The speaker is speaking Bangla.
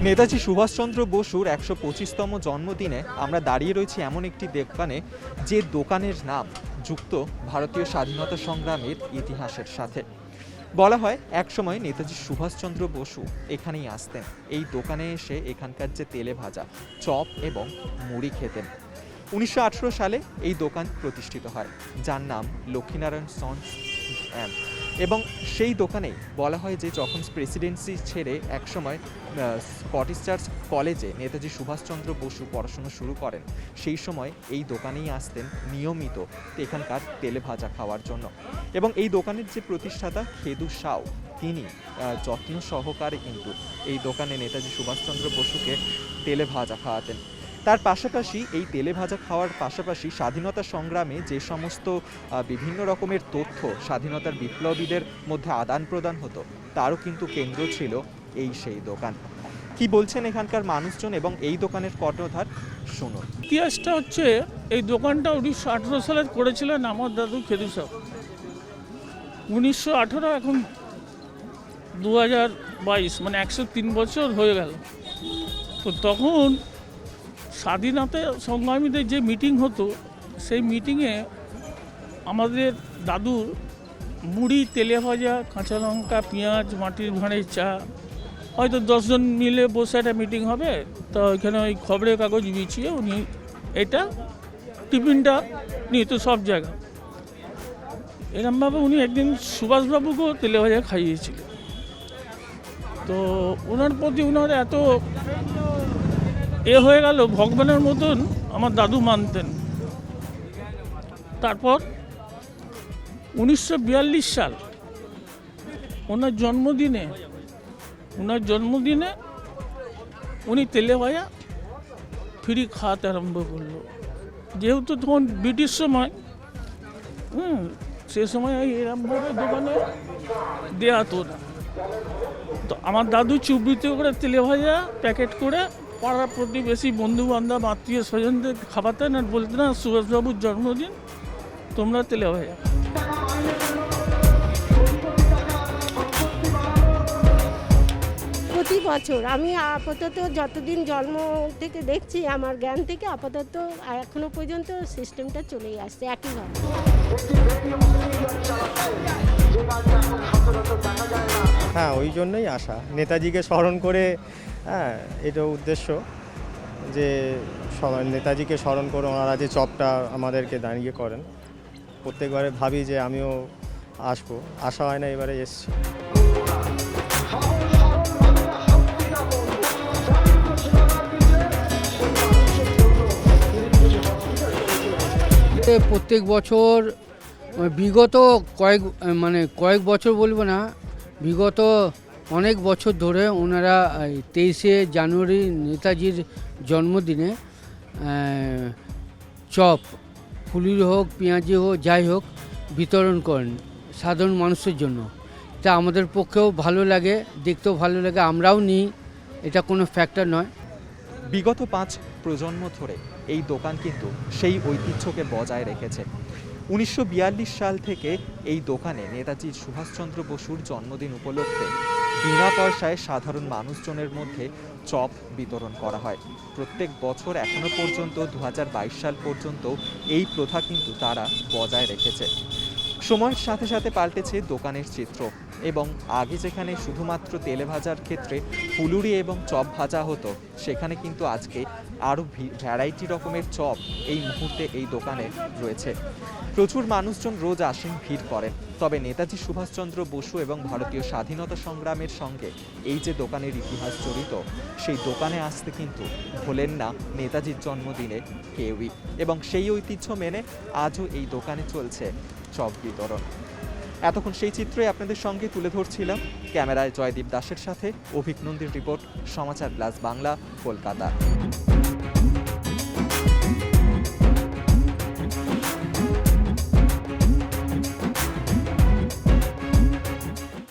নেতাজি সুভাষচন্দ্র বসুর ১২৫তম জন্মদিনে আমরা দাঁড়িয়ে রয়েছি এমন একটি দোকানে, যে দোকানের নাম যুক্ত ভারতীয় স্বাধীনতা সংগ্রামের ইতিহাসের সাথে। বলা হয় একসময় নেতাজি সুভাষচন্দ্র বসু এখানেই আসতেন, এই দোকানে এসে এখানকার যে তেলে ভাজা চপ এবং মুড়ি খেতেন। ১৯১৮ সালে এই দোকান প্রতিষ্ঠিত হয়, যার নাম লক্ষ্মীনারায়ণ সন্স এবং সেই দোকানেই বলা হয় যে যখন প্রেসিডেন্সি ছেড়ে একসময় স্কটিশ চার্চ কলেজে নেতাজি সুভাষচন্দ্র বসু পড়াশোনা শুরু করেন, সেই সময় এই দোকানেই আসতেন নিয়মিত এখানকার তেলে ভাজা খাওয়ার জন্য। এবং এই দোকানের যে প্রতিষ্ঠাতা খেদু সাউ, তিনি যত্ন সহকারে কিন্তু এই দোকানে নেতাজি সুভাষচন্দ্র বসুকে তেলে ভাজা খাওয়াতেন। তার পাশাপাশি এই তেলে ভাজা খাওয়ার পাশাপাশি স্বাধীনতা সংগ্রামে যে সমস্ত বিভিন্ন রকমের তথ্য স্বাধীনতার বিপ্লবীদের মধ্যে আদান প্রদান হতো, তারও কিন্তু কেন্দ্র ছিল এই সেই দোকান। কি বলছেন এখানকার মানুষজন এবং এই দোকানের কর্ণধার, শুনুন। ইতিহাসটা হচ্ছে, এই দোকানটা ১৯১৮ সালে করেছিলেন আমার দাদু খেদু সাহেব। ১৯১৮ এখন ২০২২, মানে ১০৩ বছর হয়ে গেল। তো তখন স্বাধীনতা সংগ্রামীদের যে মিটিং হতো, সেই মিটিংয়ে আমাদের দাদুর মুড়ি, তেলে ভাজা, কাঁচা লঙ্কা, পেঁয়াজ, মাটির ভাঁড়ের চা, হয়তো 10 জন মিলে বসে একটা মিটিং হবে, তো ওইখানে ওই খবরের কাগজ বিছিয়ে উনি এটা টিফিনটা নিত সব জায়গায়। এরকমভাবে উনি একদিন সুভাষবাবুকেও তেলে ভাজা খাইয়েছিলেন। তো ওনার প্রতি ওনার এত হয়ে গেল, ভগবানের মতন আমার দাদু মানতেন। তারপর ১৯৪২ সাল ওনার জন্মদিনে উনি তেলে ভাজা ফ্রি খাওয়াতে আরম্ভ করলো। যেহেতু তখন ব্রিটিশ সময়, সে সময় এরকমভাবে দোকানে দেওয়া হতো না। তো আমার দাদু চুবড়িতে করে তেলে ভাজা প্যাকেট করে পাড়ার প্রতিবেশী, বন্ধু বান্ধব, আত্মীয় স্বজনদের খাওয়াতেন আর বলতেন, না সুভাষবাবুর জন্মদিন, তোমরা তেলে ভাজা। প্রতি বছর আমি আপাতত যতদিন জন্ম থেকে দেখছি, আমার জ্ঞান থেকে আপাতত এখনো পর্যন্ত সিস্টেমটা চলেই আসছে একইভাবে। হ্যাঁ, ওই জন্যই আসা, নেতাজিকে স্মরণ করে। হ্যাঁ, এটা উদ্দেশ্য যে সবাই নেতাজিকে স্মরণ করে ওনারা যে চপটা আমাদেরকে দাঁড়িয়ে করেন। প্রত্যেকবারে ভাবি যে আমিও আসবো, আসা হয় না, এবারে এসছি। প্রত্যেক বছর বিগত কয়েক বছর বলবো না, বিগত অনেক বছর ধরে ওনারা 23শে জানুয়ারি নেতাজির জন্মদিনে চপ, ফুলির হোক, পেঁয়াজি হোক, যাই হোক, বিতরণ করেন সাধারণ মানুষের জন্য। তা আমাদের পক্ষেও ভালো লাগে, দেখতেও ভালো লাগে, আমরাও নিই, এটা কোনো ফ্যাক্টর নয়। বিগত 5 প্রজন্ম ধরে এই দোকান কিন্তু সেই ঐতিহ্যকে বজায় রেখেছে। ১৯৪২ সাল থেকে এই দোকানে নেতাজি সুভাষচন্দ্র বসুর জন্মদিন উপলক্ষে বিনা পয়সায় সাধারণ মানুষজনের মধ্যে চপ বিতরণ করা হয়। প্রত্যেক বছর এখনো পর্যন্ত ২০২২ সাল পর্যন্ত এই প্রথা কিন্তু তারা বজায় রেখেছে। সময়ের সাথে সাথে পাল্টেছে দোকানের চিত্র, এবং আগে যেখানে শুধুমাত্র তেলে ভাজার ক্ষেত্রে ফুলুরি এবং চপ ভাজা হতো, সেখানে কিন্তু আজকে আরও ভ্যারাইটি রকমের চপ এই মুহূর্তে এই দোকানে রয়েছে। প্রচুর মানুষজন রোজ আসেন, ভিড় করেন। তবে নেতাজি সুভাষচন্দ্র বসু এবং ভারতীয় স্বাধীনতা সংগ্রামের সঙ্গে এই যে দোকানের ইতিহাস জড়িত, সেই দোকানে আসতে কিন্তু ভোলেন না নেতাজির জন্মদিনে কেউই, এবং সেই ঐতিহ্য মেনে আজও এই দোকানে চলছে চপ বিতরণ। এতক্ষণ সেই চিত্রই আপনাদের সঙ্গে তুলে ধরছিলাম। ক্যামেরায় জয়দীপ দাসের সাথে অভিক নন্দীর রিপোর্ট, সমাচার প্লাস বাংলা, কলকাতা।